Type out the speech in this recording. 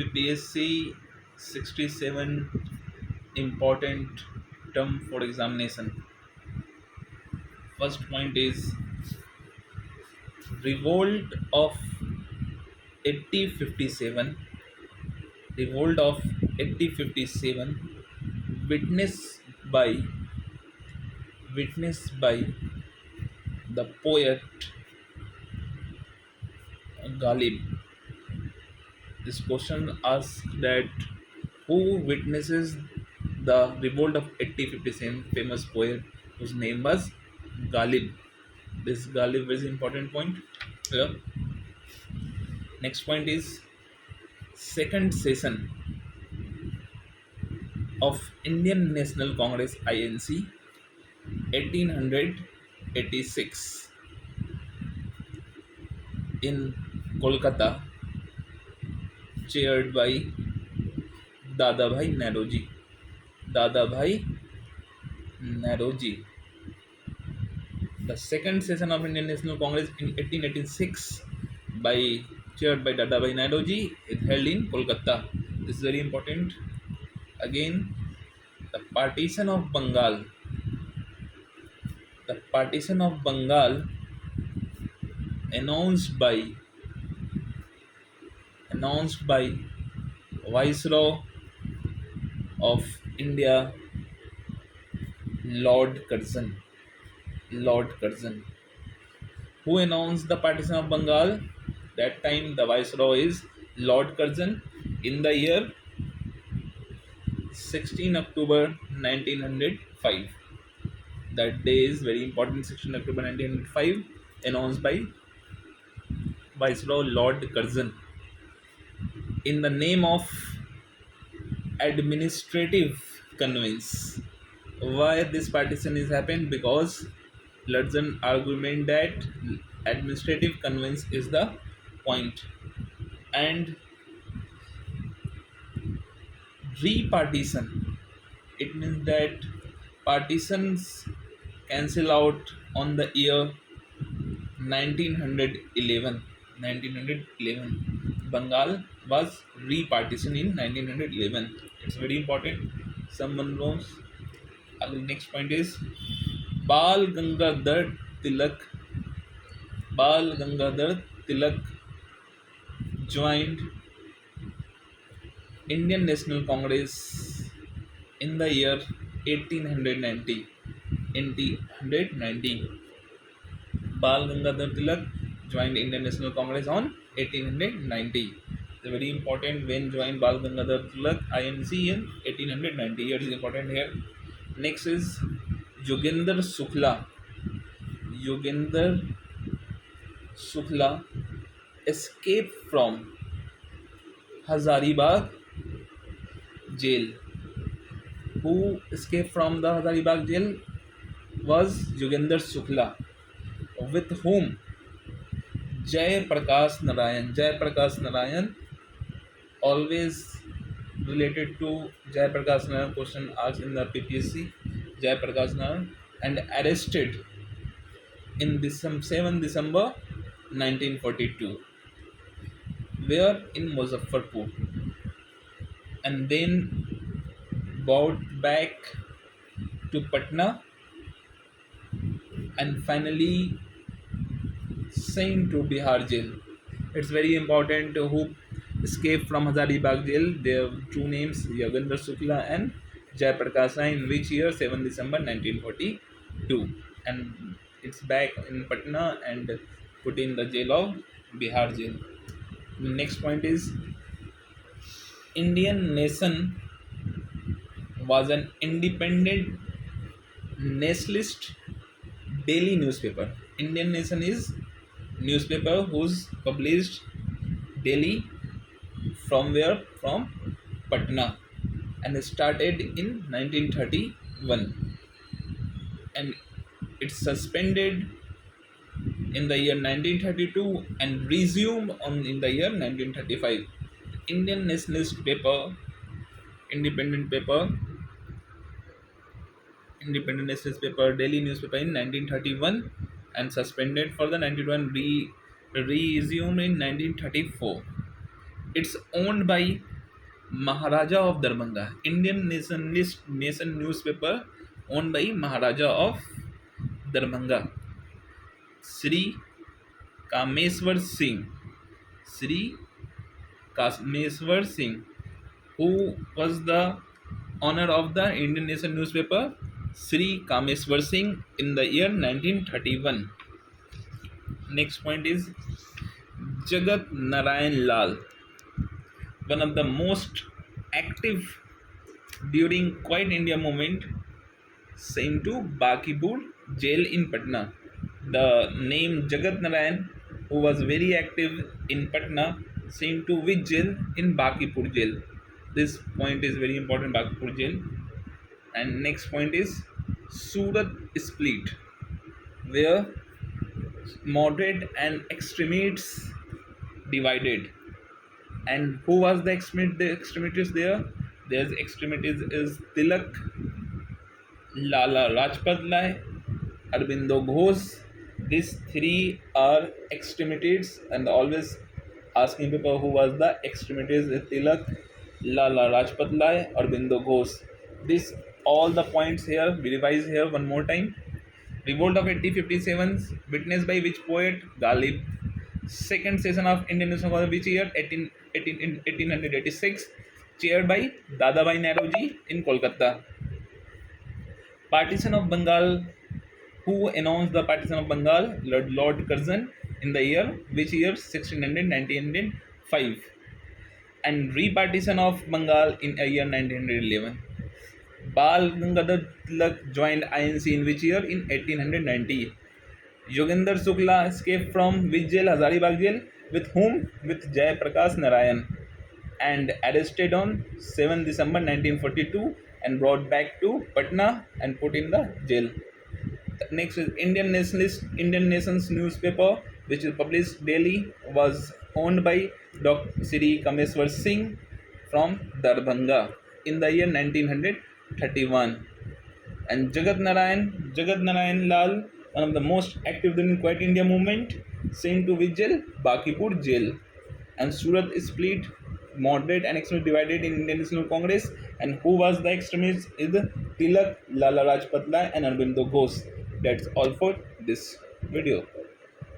bpsc 67 important term for examination. First point is revolt of 8057. Revolt of 8057 by witnessed by the poet Ghalib. This question asks that who witnesses the revolt of 8057, famous poet whose name was Ghalib. This Ghalib is important point here. Next point is second session of Indian National Congress INC 1886 in Kolkata, chaired by Dadabhai Naroji. Dadabhai Naroji. The second session of Indian National Congress in 1886 by chaired by Dadabhai Naroji is held in Kolkata. This is very important. Again, the partition of Bengal. The partition of Bengal announced by Viceroy of India, Lord Curzon. Lord Curzon. Who announced the partition of Bengal? That time the Viceroy is Lord Curzon in the year 16 October 1905. That day is very important. 16 October 1905, announced by Viceroy Lord Curzon in the name of administrative conveyance. Why this partition is happened? Because Curzon argument that administrative conveyance is the point, and repartition, it means that partitions cancel out on the year 1911. Bengal was repartitioned in 1911. It's very important. Someone knows. Next point is Bal Gangadhar Tilak. Bal Gangadhar Tilak joined Indian National Congress in the year 1890. 1890. Bal Gangadhar Tilak joined Indian National Congress on 1890. It's very important when joined Bal Gangadhar Tilak INC in 1890. Here is important here. Next is Yogender Shukla. Yogender Shukla escaped from Hazaribagh jail. Who escaped from the Hazaribagh jail was Yogender Shukla, with whom Jai Prakash Narayan, always related to Jai Prakash Narayan, question asked in the bpsc. Jai Prakash Narayan, and arrested in 7 December 1942. Where? In Muzaffarpur, and then brought back to Patna, and finally sent to Bihar jail. It's very important who escaped from Hazaribagh jail. Their true names Yogender Shukla and Jai Prakash Rai, in which year? 7 December 1942. And it's back in Patna and put in the jail of Bihar jail. The next point is Indian Nation was an independent nationalist daily newspaper. Indian Nation is newspaper who's published daily from where? From Patna, and started in 1931, and it's suspended in the year 1932 and resumed in the year 1935. Indian nationalist paper, independent paper, independent nationalist paper, daily newspaper in 1931, and suspended for the 91, resumed in 1934. It's owned by Maharaja of Darbhanga, Indian nation newspaper owned by Maharaja of Darbhanga, Sri Kameswar Singh. Sri Kameswar Singh, who was the owner of the Indian nation newspaper, Sri Kameswar Singh, in the year 1931. Next point is Jagat Narayan Lal, one of the most active during Quiet India movement, sent to Bakipur jail in Patna. The name Jagat Narayan, who was very active in Patna, sent to which jail? In Bakipur jail. This point is very important, Bakipur jail. And next point is Surat split, where moderate and extremists divided. And who was the extremists there? There's extremists is Tilak, Lala Rajpat Rai, Arbindo Ghosh. These three are extremists, and always asking people who was the extremists is Tilak, Lala Rajpat Rai, Arbindo Ghosh. This all the points here. We revise here one more time. Revolt of 1857 witnessed by which poet? Ghalib. Second session of Indian National Congress which year? 1886. Chaired by Dadabhai Nauroji in Kolkata. Partition of Bengal. Who announced the partition of Bengal? Lord Curzon in the year which year? 1600 1905. And repartition of Bengal in a year 1911. Bal Gangadhar Tilak joined INC in which year? In 1890. Yogendra Shukla escaped from which jail? Hazaribagh jail. With whom? With Jai Prakash Narayan. And arrested on 7 December 1942 and brought back to Patna and put in the jail. Next is Indian Nationalist, Indian Nations newspaper, which is published daily, was owned by Dr. Sri Kameswar Singh from Darbhanga in the year 1931. And Jagat Narayan Lal, one of the most active during Quiet India movement, sent to which jail? Bakipur jail. And Surat split, moderate and extremist divided in Indian National Congress. And who was the extremist? Is Tilak, Lala Rajpat Rai, and Arbindo Ghosh. That's all for this video.